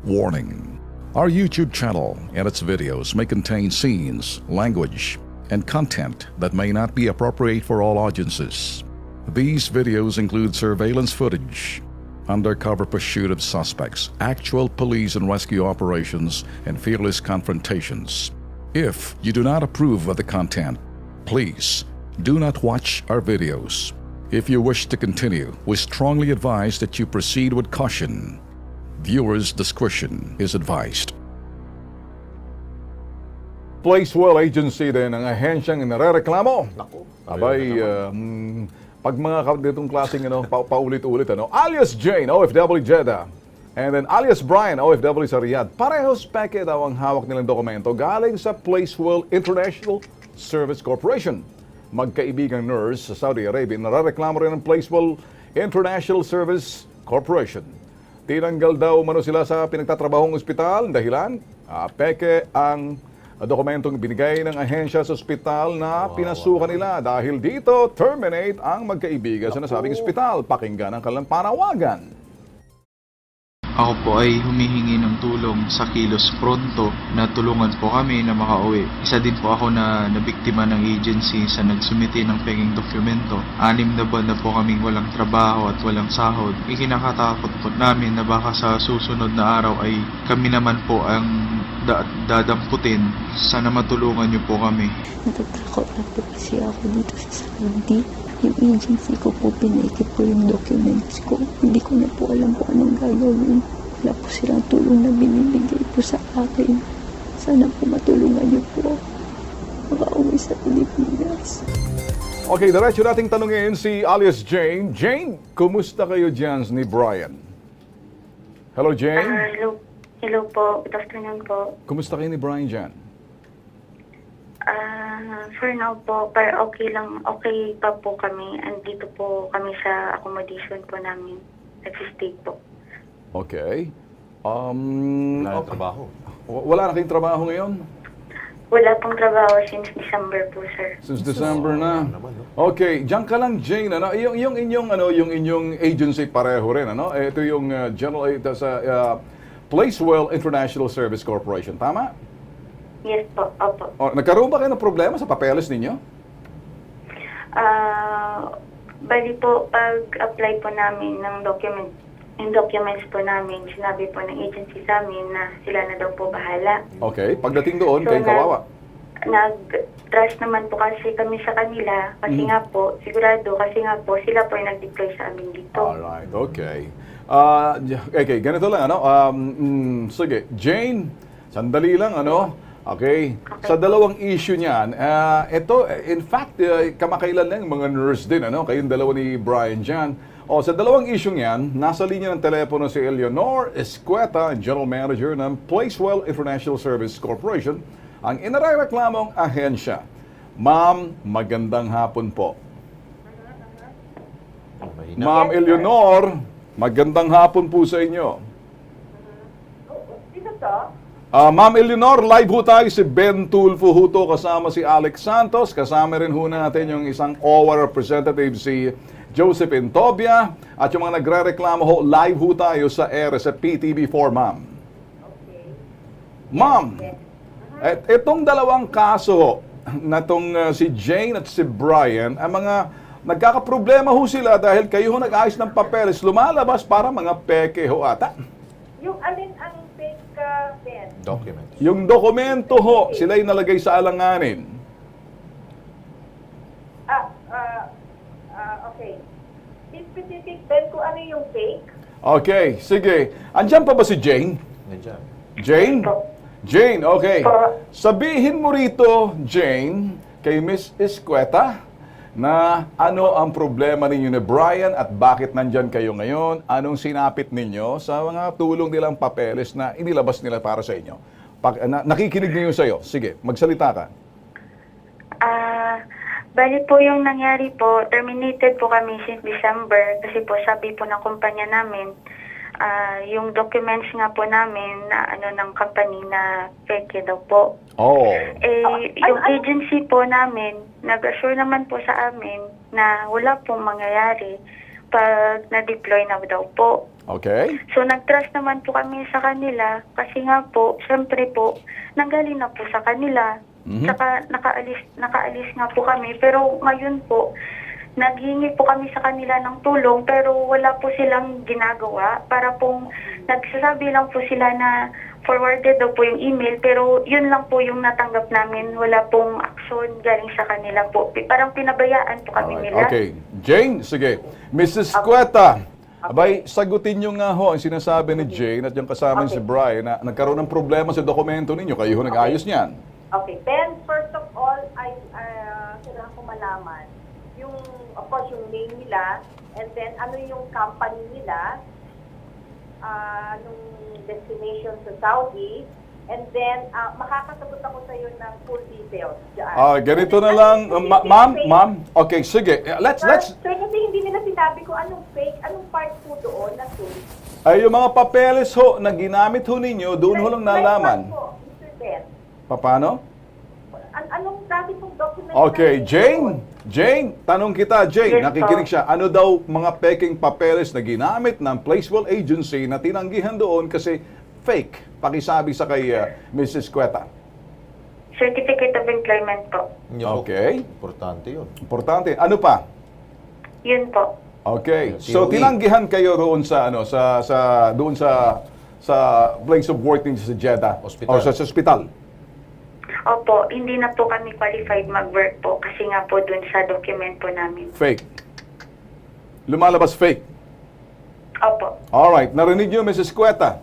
Warning: our YouTube channel and its videos may contain scenes, language, and content that may not be appropriate for all audiences. These videos include surveillance footage, undercover pursuit of suspects, actual police and rescue operations, and fearless confrontations. If you do not approve of the content, please do not watch our videos. If you wish to continue, we strongly advise that you proceed with caution. Viewers' discretion is advised. Placewell Agency din ang ahensyang inarereklamo. Abay, pag mga ditong klaseng paulit-ulit, alias Jane, OFW Jeddah, and then alias Brian, OFW sa Riyadh, parehos peke daw ang hawak nilang dokumento galing sa Placewell International Service Corporation. Magkaibigang nurse sa Saudi Arabia, narareklamo rin ng Placewell International Service Corporation. Tinanggal daw umano sila sa pinagtatrabahong ospital. Dahilan, peke ang dokumentong binigay ng ahensya sa ospital na pinasukan nila. Dahil dito, terminate ang magkaibigan sa nasabing ospital. Pakinggan ang kanilang panawagan. Ako po ay humihingi ng tulong sa Kilos Pronto na tulungan po kami na makauwi. Isa din po ako na nabiktima ng agency sa nagsumiti ng penging dokumento. 6 na buwan na po kaming walang trabaho at walang sahod. Ikinakatakot po namin na baka sa susunod na araw ay kami naman po ang dadamputin. Sana matulungan niyo po kami. Natatakot na po kasi ako dito sa Saudi. Yung agency ko po, pinaikip ko yung documents ko. Hindi ko na po alam kung anong gagawin. Wala po silang tulong na binibigay po sa akin. Sana po matulungan niyo po. Makauwi sa Pilipinas. Okay, diretso nating tanungin si alias Jane. Jane, kumusta kayo dyan ni Brian? Hello, Jane? Hello po. Good afternoon po. Kumusta kayo ni Brian dyan? For now po, pero okay pa po kami. Andito po kami sa accommodation po namin. Nagsistay po. Okay. Wala na trabaho. Wala na kayong trabaho ngayon? Wala pong trabaho since December po, sir. Since December na. Okay, diyan ka lang, Jane. Yung inyong agency pareho rin, Ito yung Placewell International Service Corporation, tama? Yes po, opo. Nagkaroon ba kayo ng problema sa papeles ninyo? Bali po, pag-apply po namin ng documents po namin, sinabi po ng agency sa amin na sila na daw po bahala. Okay, pagdating doon, kayong kawawa. Nag-trust naman po kasi kami sa kanila kasi nga po, sigurado kasi nga po, sila po yung nag-deploy sa amin dito. Alright, okay. Okay, ganito lang, sige, Jane, sandali lang, Okay. Sa dalawang issue niyan, ito, in fact, kamakailan lang mga nurse din, Kayong dalawa ni Brian dyan. Sa dalawang issue niyan, nasa linya ng telepono si Eleanor Escueta, General Manager ng Placewell International Service Corporation, ang inareklamong ahensya. Ma'am, magandang hapon po. Ma'am Eleanor, magandang hapon po sa inyo. Sino to? Ma'am Eleanor, live ho tayo si Ben Tulfo Huto kasama si Alex Santos. Kasama rin ho natin yung isang OWA representative si Joseph Intobia. At yung mga nagre-reklamo ho, live ho tayo sa air sa PTV4, ma'am. Okay. Ma'am, itong dalawang kaso ho, na tong si Jane at si Brian, ang mga nagkakaproblema ho sila dahil kayo ho nag-ayos ng papeles, lumalabas para mga peke ho ata. Yung alin ang fake pen? Document. Yung dokumento ho, sila'y nalagay sa alanganin. Okay. Be specific pen kung ano yung fake? Okay, sige. Andiyan pa ba si Jane? Nandiyan. Jane? Jane, okay. Sabihin mo rito, Jane, kay Miss Escueta, na ano ang problema ninyo ni Brian at bakit nandyan kayo ngayon? Anong sinapit ninyo sa mga tulong nilang papeles na inilabas nila para sa inyo? Nakikinig niyo sa'yo. Sige, magsalita ka. Bali po yung nangyari po, terminated po kami since December kasi po sabi po ng kumpanya namin, yung documents nga po namin na ng company na fake daw po. Oh. Yung agency po namin, nag-assure naman po sa amin na wala pong mangyayari. pag na-deploy na daw po. Okay. So, nag-trust naman po kami sa kanila kasi nga po, syempre po, nanggaling na po sa kanila. Saka nakaalis nga po kami. Pero ngayon po, naghingi po kami sa kanila ng tulong pero wala po silang ginagawa. Para pong nagsasabi lang po sila na forwarded daw po yung email pero yun lang po yung natanggap namin. Wala pong action galing sa kanila po. Parang pinabayaan po kami nila. Okay. Jane, sige. Mrs. Cueta, abay, sagutin nyo nga ho ang sinasabi ni Jane at yung kasama si Brian na nagkaroon ng problema sa dokumento ninyo. Kayo ho nag-ayos niyan. Okay, then first of all, kailangan ko malaman yung, of course, yung name nila, and then ano yung company nila, nung destination sa Saudi, and then makakasagot ako sa iyo ng full details dyan. Ganito na lang, ma'am. Okay, sige. Let's Sir, kasi hindi nila sinabi ko anong fake, anong part po doon na fake. ay yung mga papeles ho na ginamit ho ninyo, doon ho lang nalaman. Like what po, Mr. Ben? Paano? Anong dati pong document? Okay, na- Jane, tanong kita, Jane, Yes, nakikinig po. siya. Ano daw mga peking papeles na ginamit ng Placewell Agency na tinanggihan doon kasi fake? Pakisabi sa kay Mrs. Cueta. Certificate of Employment po. Okay. Importante yun. Importante. Ano pa? Yun po. Okay. So COE. tinanggihan kayo roon sa doon sa place of working sa Jeddah Hospital. o sa hospital. Opo, hindi na po kami qualified mag-work po kasi nga po dun sa document po namin. Fake. Lumalabas fake. Opo. All right. Narinig niyo, Mrs. Cueta?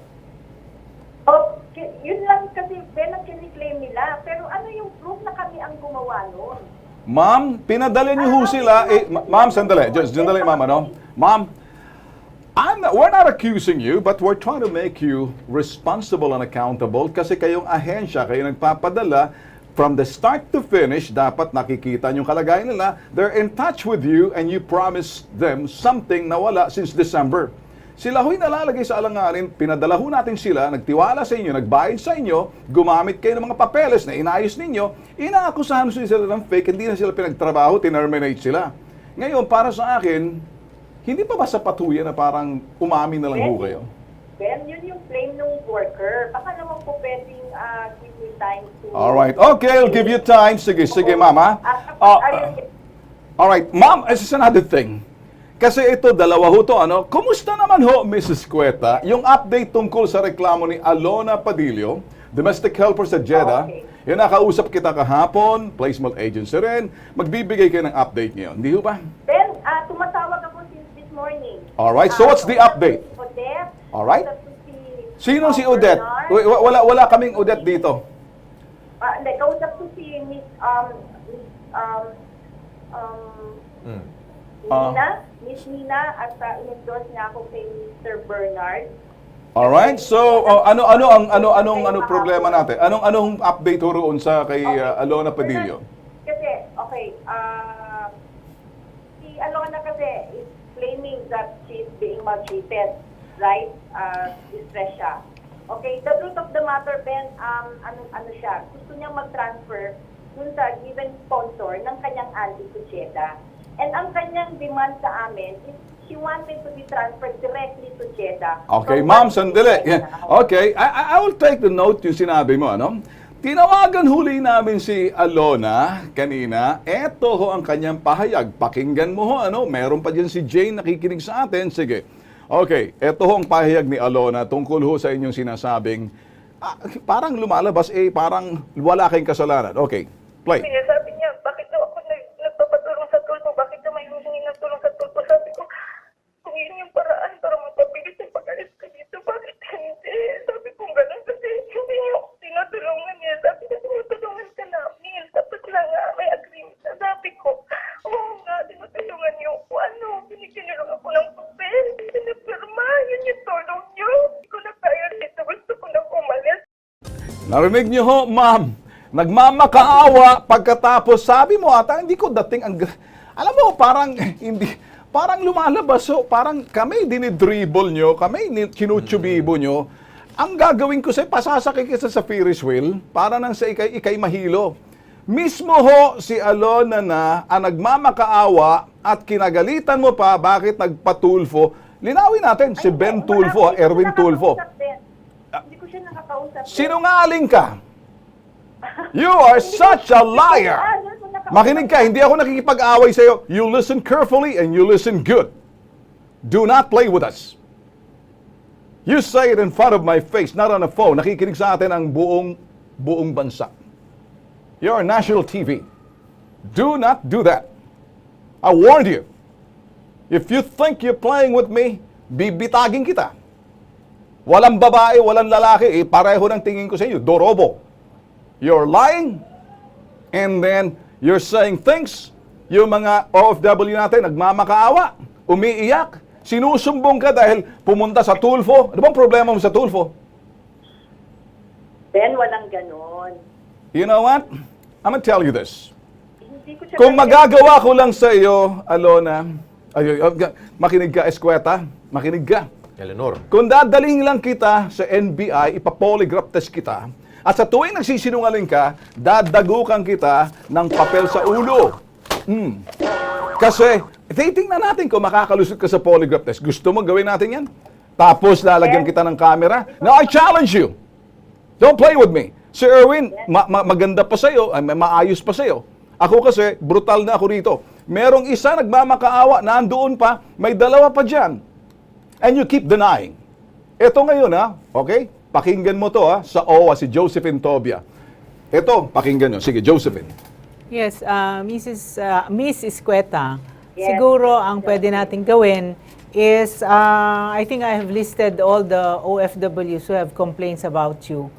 Yun lang kasi, Ben, ang kiniklaim nila. Pero ano yung proof na kami ang gumawa noon? Ma'am, pinadala niyo ho sila. Ma'am, sandali. Just sandali, ma'am, ano? Ma'am, we're not accusing you, but we're trying to make you responsible and accountable kasi kayong ahensya, kayo nagpapadala from the start to finish, dapat nakikita yung kalagayan nila. They're in touch with you and you promised them something na wala since December. Sila ho'y nalalagay sa alanganin, pinadala ho natin sila, nagtiwala sa inyo, nagbayad sa inyo, gumamit kayo ng mga papeles na inayos ninyo, inaakusahan sila ng fake, hindi na sila pinagtrabaho, tinerminate sila. Ngayon, para sa akin, hindi pa ba sapat ho yan na parang umamin na lang ho kayo? Ben, yun yung claim ng worker. Baka naman po pwedeng give me time to... Alright, okay, I'll give you time. Sige, mama. Alright, ma'am, this is another thing. Kasi ito, dalawa ho to, ano? Kumusta naman ho, Mrs. Cueta, yung update tungkol sa reklamo ni Alona Padillo, domestic helper sa Jeddah, Okay. yung nakausap kita kahapon, placement agency rin, magbibigay kayo ng update ngayon. Hindi ho ba? Ben, tumatawag ako since this morning. Alright, so what's the update? Odette. Alright. Kausap ko Sino si Odette? Bernard. Wala kaming Odette dito. Hindi, kausap ko si Miss, Miss Nina, at in-endorse niya ako kay Mr. Bernard. Alright, so anong problema natin? Anong update ho roon sa kay Alona Padillo? Kasi, okay, si Alona kasi is claiming that she's being maltreated, right? Distress siya. Okay, the truth of the matter, Ben, ano siya, gusto niyang mag-transfer dun sa given sponsor ng kanyang auntie to Jeddah. And ang kanyang demand sa amin is she wanted to be transferred directly to Jeddah. Okay, From ma'am, what sandali. she said. Okay, I will take the note yung sinabi mo, ano? Tinawagan huli namin si Alona kanina. Eto ho ang kanyang pahayag. Pakinggan mo ho, ano? Meron pa dyan si Jane nakikinig sa atin. Sige. Okay, eto ho ang pahayag ni Alona tungkol ho sa inyong sinasabing parang lumalabas, parang wala kayong kasalanan. Okay, play. Sabi niya, bakit daw ako nagpapatulong sa tulpo? Bakit daw may humingi ng tulong sa tulpo? Sabi ko, kung yun yung paraan para mapabilis yung pag-alis ka dito, bakit hindi? Sabi ko gano'n kasi hindi niyo ako tinutulungan niya. Sabi niya, tinutulungan ka namin. Tapos na nga, may agreement na. Sabi ko, oo nga, tinutulungan niyo ako. Binigyan niyo lang ako ng papel. Pinapirma, yun yung tulong niyo. Hindi ko na kaya dito. Gusto ko na umalis. Narinig niyo ho, ma'am. Nagmamakaawa pagkatapos sabi mo ata hindi ko dating ang alam mo parang hindi parang lumalabas ho, parang kami dinidribble nyo, kami kinutsubibo nyo. Ang gagawin ko sa pasasakay kita sa Ferris wheel para nang sa ikay mahilo. Mismo ho si Alona na ang nagmamakaawa at kinagalitan mo pa bakit nagpa-Tulfo. Linawin natin, si Ben Tulfo, Erwin Tulfo. Hindi ko siya nakakausap. Sinungaling ka. You are such a liar. Makinig ka, hindi ako nakikipag-away sa iyo. You listen carefully and you listen good. Do not play with us. You say it in front of my face, not on the phone. Nakikinig sa atin ang buong bansa. You're national TV. Do not do that. I warned you. If you think you're playing with me, bibitagin kita. Walang babae, walang lalaki, pareho ng tingin ko sa inyo, dorobo. You're lying, and then you're saying things, yung mga OFW natin, nagmamakaawa, umiiyak, sinusumbong ka dahil pumunta sa Tulfo. Ano bang problema mo sa Tulfo? Ben, walang ganon. You know what? I'm gonna tell you this. Hindi ko siya Kung magagawa ko lang sa iyo, Alona, makinig ka, Eskweta, makinig ka. Eleanor. Kung dadaling lang kita sa NBI, ipapolygraph test kita, at sa tuwing nagsisinungaling ka, dadagukan kita ng papel sa ulo. Kasi, titingnan natin kung makakalusot ka sa polygraph test. Gusto mo gawin natin yan? Tapos lalagyan kita ng camera? Now, I challenge you. Don't play with me. Si Erwin, maganda pa sa'yo, maayos pa sa'yo. Ako kasi, brutal na ako rito. Merong isa nagmamakaawa, nandoon pa, may dalawa pa dyan. And you keep denying. Ito ngayon okay? Pakinggan mo to sa OWA, si Josephine Tobia. Ito, pakinggan nyo. Sige, Josephine. Yes, Miss Escueta, siguro ang pwede natin gawin is, I think I have listed all the OFWs who have complaints about you.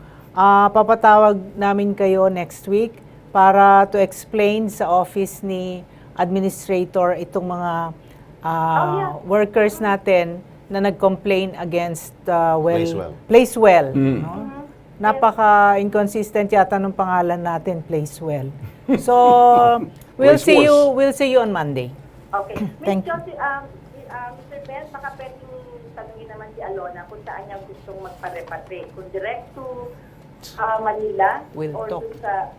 Papatawag namin kayo next week para to explain sa office ni administrator itong mga workers natin na nag-complain against Placewell. No? Napaka-inconsistent yata ng pangalan natin, Placewell. So, we'll see you on Monday. Okay. Thank Miss Josie, Mr. Ben, baka pwedeng tanungin naman si Alona kung saan niya gustong magpa-repatriate. Kung direct to Manila We'll or talk.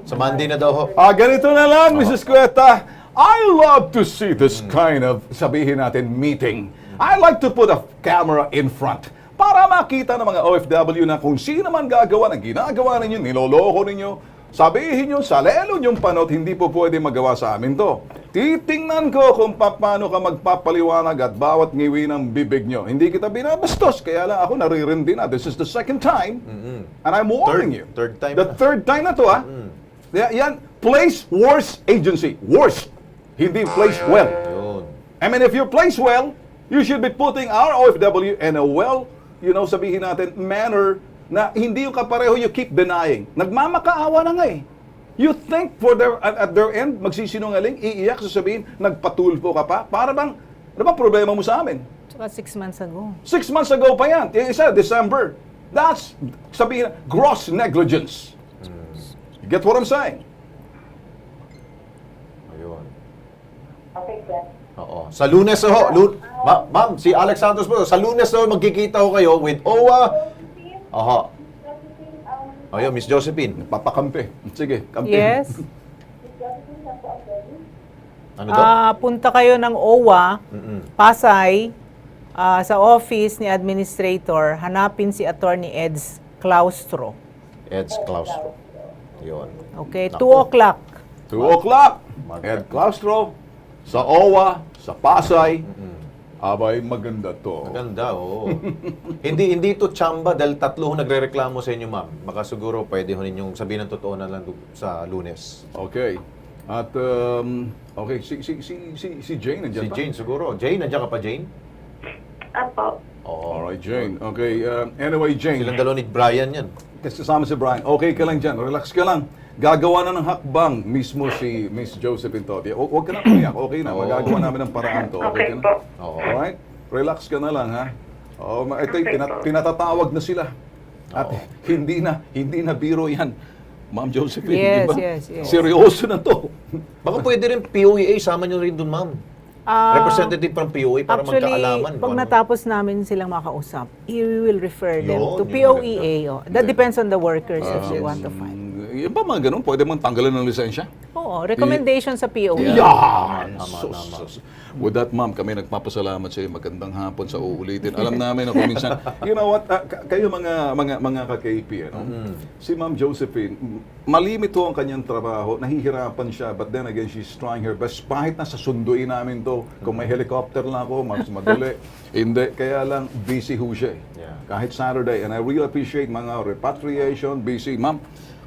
Sa Monday na daw ho. Ganito na lang, Mrs. Cueta. I love to see this kind of, sabihin natin, meeting. I like to put a camera in front para makita ng mga OFW na kung sino man gagawa ng ginagawa ninyo, niloloko ninyo, sabihin nyo, sa lelo nyong panot, hindi po pwede magawa sa amin to. Titingnan ko kung paano ka magpapaliwanag at bawat ngiwi ng bibig nyo. Hindi kita binabastos, kaya lang ako naririndi na. This is the second time, and I'm warning you. Third time The na. third time na to, Yan, place worse agency. Worse. Hindi place well. Yun. I mean, if you place well, you should be putting our OFW in a sabihin natin, manner na hindi yung kapareho, you keep denying. Nagmamakaawa na nga eh. You think at their end, magsisinungaling, iiyak, sasabihin, nagpatulpo ka pa? Para bang, ano bang problema mo sa amin? Tsaka 6 months ago. 6 months ago pa yan. Yung isa, December. That's, sabihin, gross negligence. You get what I'm saying? Ayun. Okay, Ben. Oo. Sa Lunes ho. Ma'am, si Alex Santos po. Sa Lunes ho, magkikita ho kayo with OWA. Aha. Ayun, Miss Josephine. Papakampi. Sige, kampi. Yes. Ano daw? Punta kayo ng OWA, Pasay, sa office ni administrator, hanapin si Attorney Eds Claustro. Eds Claustro. Yun. Okay, Nako. 2 o'clock. 2 o'clock. Ed Claustro, sa OWA, sa Pasay. Abay, maganda to. Maganda, oo. hindi to chamba dahil 3 ho nagrereklamo sa inyo, ma'am. Baka siguro pwede ho ninyong sabihin ng totoo na lang sa Lunes. Okay. At, okay, si Jane nandiyan Si pa? Jane siguro. Jane, nandiyan ka pa, Jane? Apo. Oo. Alright, Jane. Okay, anyway, Jane. Silang dalawa ni Brian yan. Kasi kasama si Brian. Okay ka lang dyan. Relax ka lang. Gagawa na ng hakbang mismo si Miss Josephine Tobia. Huwag ka na umiyak. Okay na. Magagawa namin ng paraan to. Okay ka na? po. Oo. Alright? Relax ka na lang, ha? Ito, pinatatawag na sila. At hindi na biro yan. Ma'am Josephine, Yes, di ba? yes. Seryoso na to. Baka pwede rin POEA, sama nyo rin dun, ma'am. Representative from POEA para Actually, magkaalaman. pag natapos namin silang makausap, we will refer them Yun, to yun POEA. That depends on the workers if they want to fight. Yan ba mga ganun? Pwede mong tanggalan ng lisensya? Oo, recommendation sa POE. Yan! Tama, tama. With that, ma'am, kami nagpapasalamat sa iyo. Magandang hapon sa uulitin. Alam namin na kung minsan, you know what, kayo mga ka-KP, si Ma'am Josephine, malimit ho ang kanyang trabaho, nahihirapan siya, but then again, she's trying her best. Kahit nasa sunduin namin to, kung may helicopter lang ako, mas madali. Hindi, kaya lang, busy ho siya. Yeah. Kahit Saturday, and I really appreciate mga repatriation, busy. Ma'am,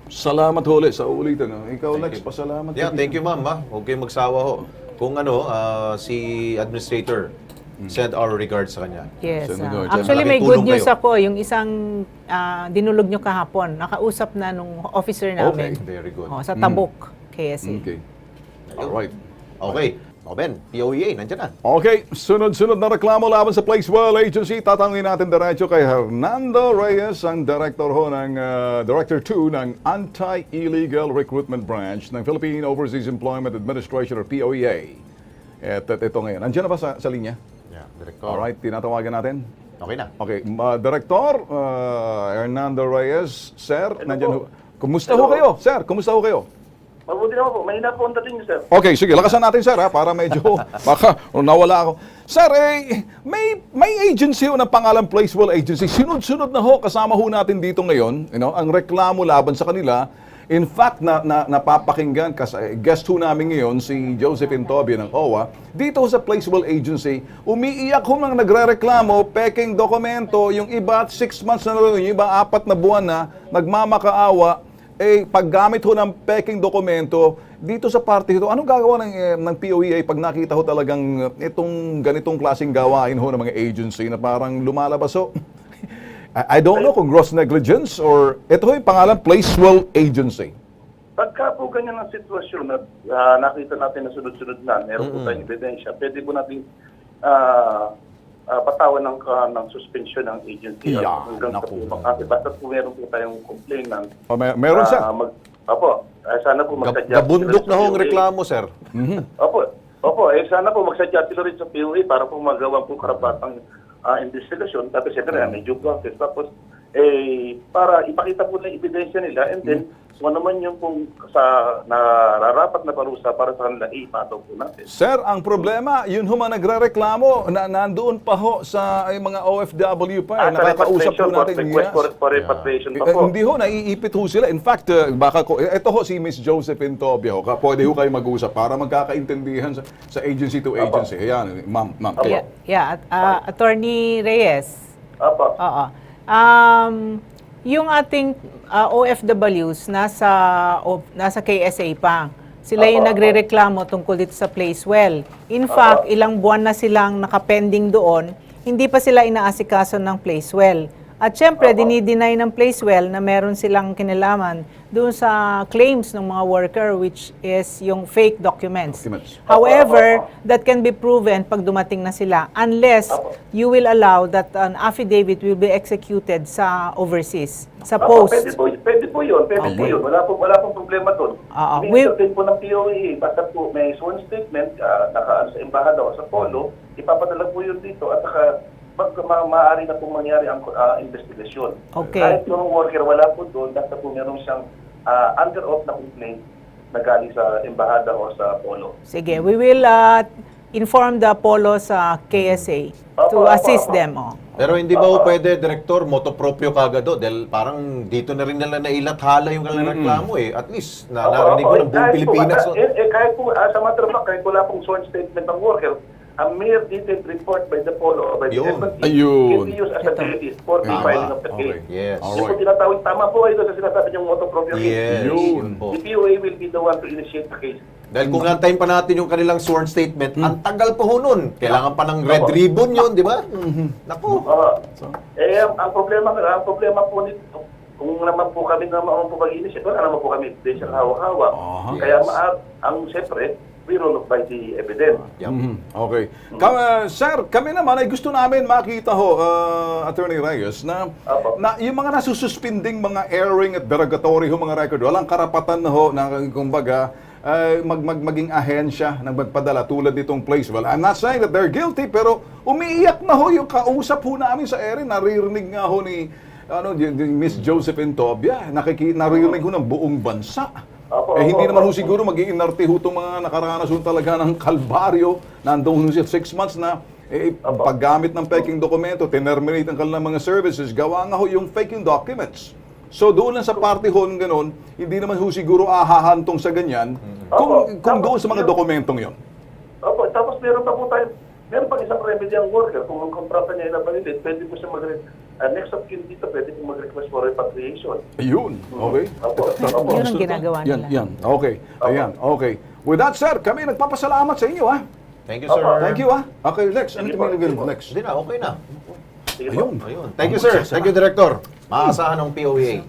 salamat huli sa uulitin. Ikaw, Lex, pasalamat. Yeah, thank you ma'am. Huwag kayong magsawa ho. Kung si Administrator, send our regards sa kanya. Yes. Senator, Actually, may malaking good tulong news kayo. ako. Yung isang dinulog nyo kahapon, nakausap na nung officer namin. Very good. Sa Tabuk, KSA. Okay. Alright. Okay. O Ben, POEA, nandiyan na. Okay, sunod-sunod na reklamo laban sa Placewell Agency. Tatangin natin diretso kay Hernando Reyes, ang Director 2 ng Anti-Illegal Recruitment Branch ng Philippine Overseas Employment Administration or POEA. Ito ngayon. Nandiyan na ba sa linya? Yeah, Director. Alright, tinatawagan natin. Okay na. Okay, Director Hernando Reyes, Sir, nandiyan ho. Kumusta ho kayo? Sir, kumusta ho kayo? Mabuti naman po. Mahina po ang dating niyo, sir. Okay, sige, lakasan natin sir ha, para medyo baka nawala ako. Sir, may agency ho ng pangalan Placewell Agency. Sunod-sunod na ho, kasama ho natin dito ngayon, ang reklamo laban sa kanila. In fact, napapakinggan, guest ho namin ngayon, si Josephine Tobia ng OWA, dito sa Placewell Agency, umiiyak ho nang nagre-reklamo, peking dokumento, yung iba 6 months na rin, yung iba 4 na buwan na, nagmamakaawa, paggamit ho ng peking dokumento dito sa party ito, anong gagawa ng POEA pag nakita ho talagang itong ganitong klaseng gawain ho ng mga agency na parang lumalabas ho? I don't know kung gross negligence or ito ho yung pangalan Placewell Agency. Pagka po ganyan ang sitwasyon na nakita natin na sunod-sunod na, meron po tayong ebidensya, pwede po natin patawan ng suspension ng agency. Yeah, Hanggang sa naku. po, kasi basta po meron po tayong complaint ng... Meron sir? Opo, sana po magsadya. Gabundok na ho ang reklamo, sir. Opo, sana po magsadya sila rin sa POA para po magawa po karapatang investigasyon. Tapos siyempre, may due process. Tapos, para ipakita po na ebidensya nila and then, kung ano man yung kung sa nararapat na parusa para sa kanila, ipataw po natin. Sir, ang problema, yun ho man nagre-reklamo na nandoon pa ho sa mga OFW pa. Nakakausap po natin. Request for repatriation pa po. Hindi ho, naiipit ho sila. In fact, ito ho si Miss Josephine Tobia ho. Pwede ho kayo mag-usap para magkakaintindihan sa agency to agency. Ayan, ma'am. Yeah. Attorney Reyes. Opo. Oo. Yung ating OFWs nasa KSA pa. Sila yung nagrereklamo tungkol dito sa Placewell. In fact, ilang buwan na silang nakapending doon, hindi pa sila inaasikaso ng Placewell. At syempre, dinideny ng Placewell na meron silang kinalaman doon sa claims ng mga worker, which is yung fake documents. However, that can be proven pag dumating na sila unless you will allow that an affidavit will be executed sa overseas, sa post. Pwede po yun. Wala pong problema doon. May po ng POA, basta po may sworn statement, sa embahada o sa polo, ipapadala po yun dito at maaari na pong mangyari ang investigasyon. Okay. Kahit yung worker wala po doon, basta po meron siyang under oath na complaint na galing sa embahada o sa polo. Sige, we will inform the polo sa KSA to assist them. Pero hindi ba pwede, Director, motopropyo kagad do? Dahil parang dito na rin nila nailathala yung kanilang reklamo eh. At least, narinig ko ng buong Pilipinas. Kahit po, sa matter of fact, kahit wala pong sworn statement ng worker, a mere detailed report by the polo or by the embassy can be used as a basis for the filing of the case. Yes. Yung po tinatawag, tama po kayo sa sinasabi niyong motopropyo case. Yes. Yun po. The POA will be the one to initiate the case. Dahil kung nantayin pa natin yung kanilang sworn statement, ang tagal pa ho nun. Kailangan pa ng red ribbon yun, di ba? Naku. Ang problema po nito, kung naman po kami naman po mag-initiate, wala naman po kami ebidensya hawak-hawak. Kaya ang siyempre, we roll by the evidence. Okay. Sir, kami naman ay gusto namin makita ho, Attorney Reyes, na yung mga nasususpending mga airing at derogatory ho mga record, walang karapatan na ho na kumbaga maging ahensya ng magpadala tulad nitong Placewell. I'm not saying that they're guilty, pero umiiyak na ho yung kausap ho namin sa airing. Naririnig nga ho ni Miss Josephine Tobia, narinig ko ng buong bansa. Opo, Hindi opo, naman ho opo. siguro mag-iinarte ho itong mga nakaranas ho talaga ng kalbaryo. Nandun ho siya 6 months na paggamit ng faking dokumento, tinerminate ang kanilang mga services, gawa nga ho yung faking documents. So doon lang sa party ho ng ganun, hindi naman ho siguro ahahantong sa ganyan kung doon sa mga dokumentong yon. Opo, tapos meron pa isang remedial worker. Kung ang kontrata niya ay nabalidate, pwede po siya next of kin dito, pwede po mag-request for repatriation. Ayun, okay. Opo, opo. Yun ang ginagawa nila. Yan, okay. Ayan, okay. With that, sir, kami nagpapasalamat sa inyo, ha? Thank you, sir. Thank you, ha? Okay, Lex, ano Sige tingin po. mo, Lex? Hindi na, okay na. Sige po. Ayun. Ayun. Thank you, sir. Thank you, Director. Maasahan ng POEA.